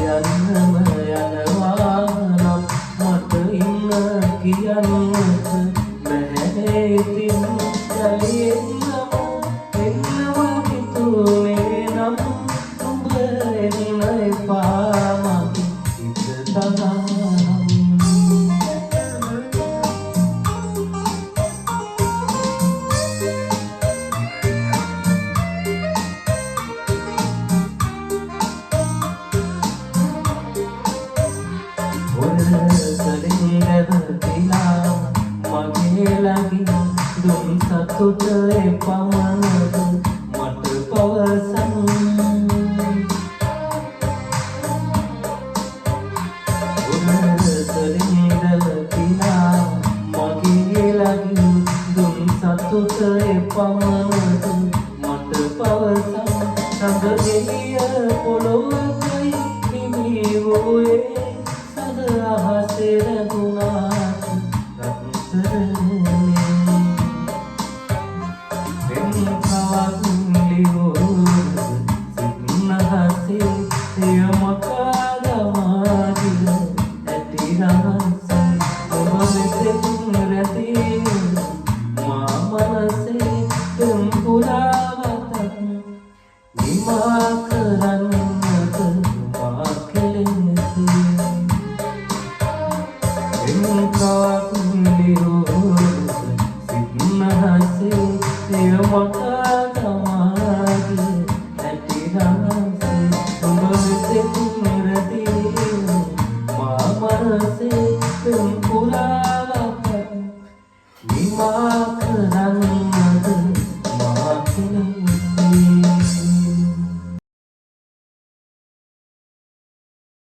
යන්නම යනවා නම් මට ඉන්න කියන්නට බැහැ ඉතින් එන්නම හිතුනේ නම් උඹ එන්න එපා මගේ හිත තරම් මගේ ළඟින් දුම් සතුට එපමණද මට පවසන් මගේ ළඟින් දුම් සතුට එපමණද මට පවසන් සඳ පොළොවකයි හිමි වූයේ සද අහසේ රැඳුනාට Terima kasih.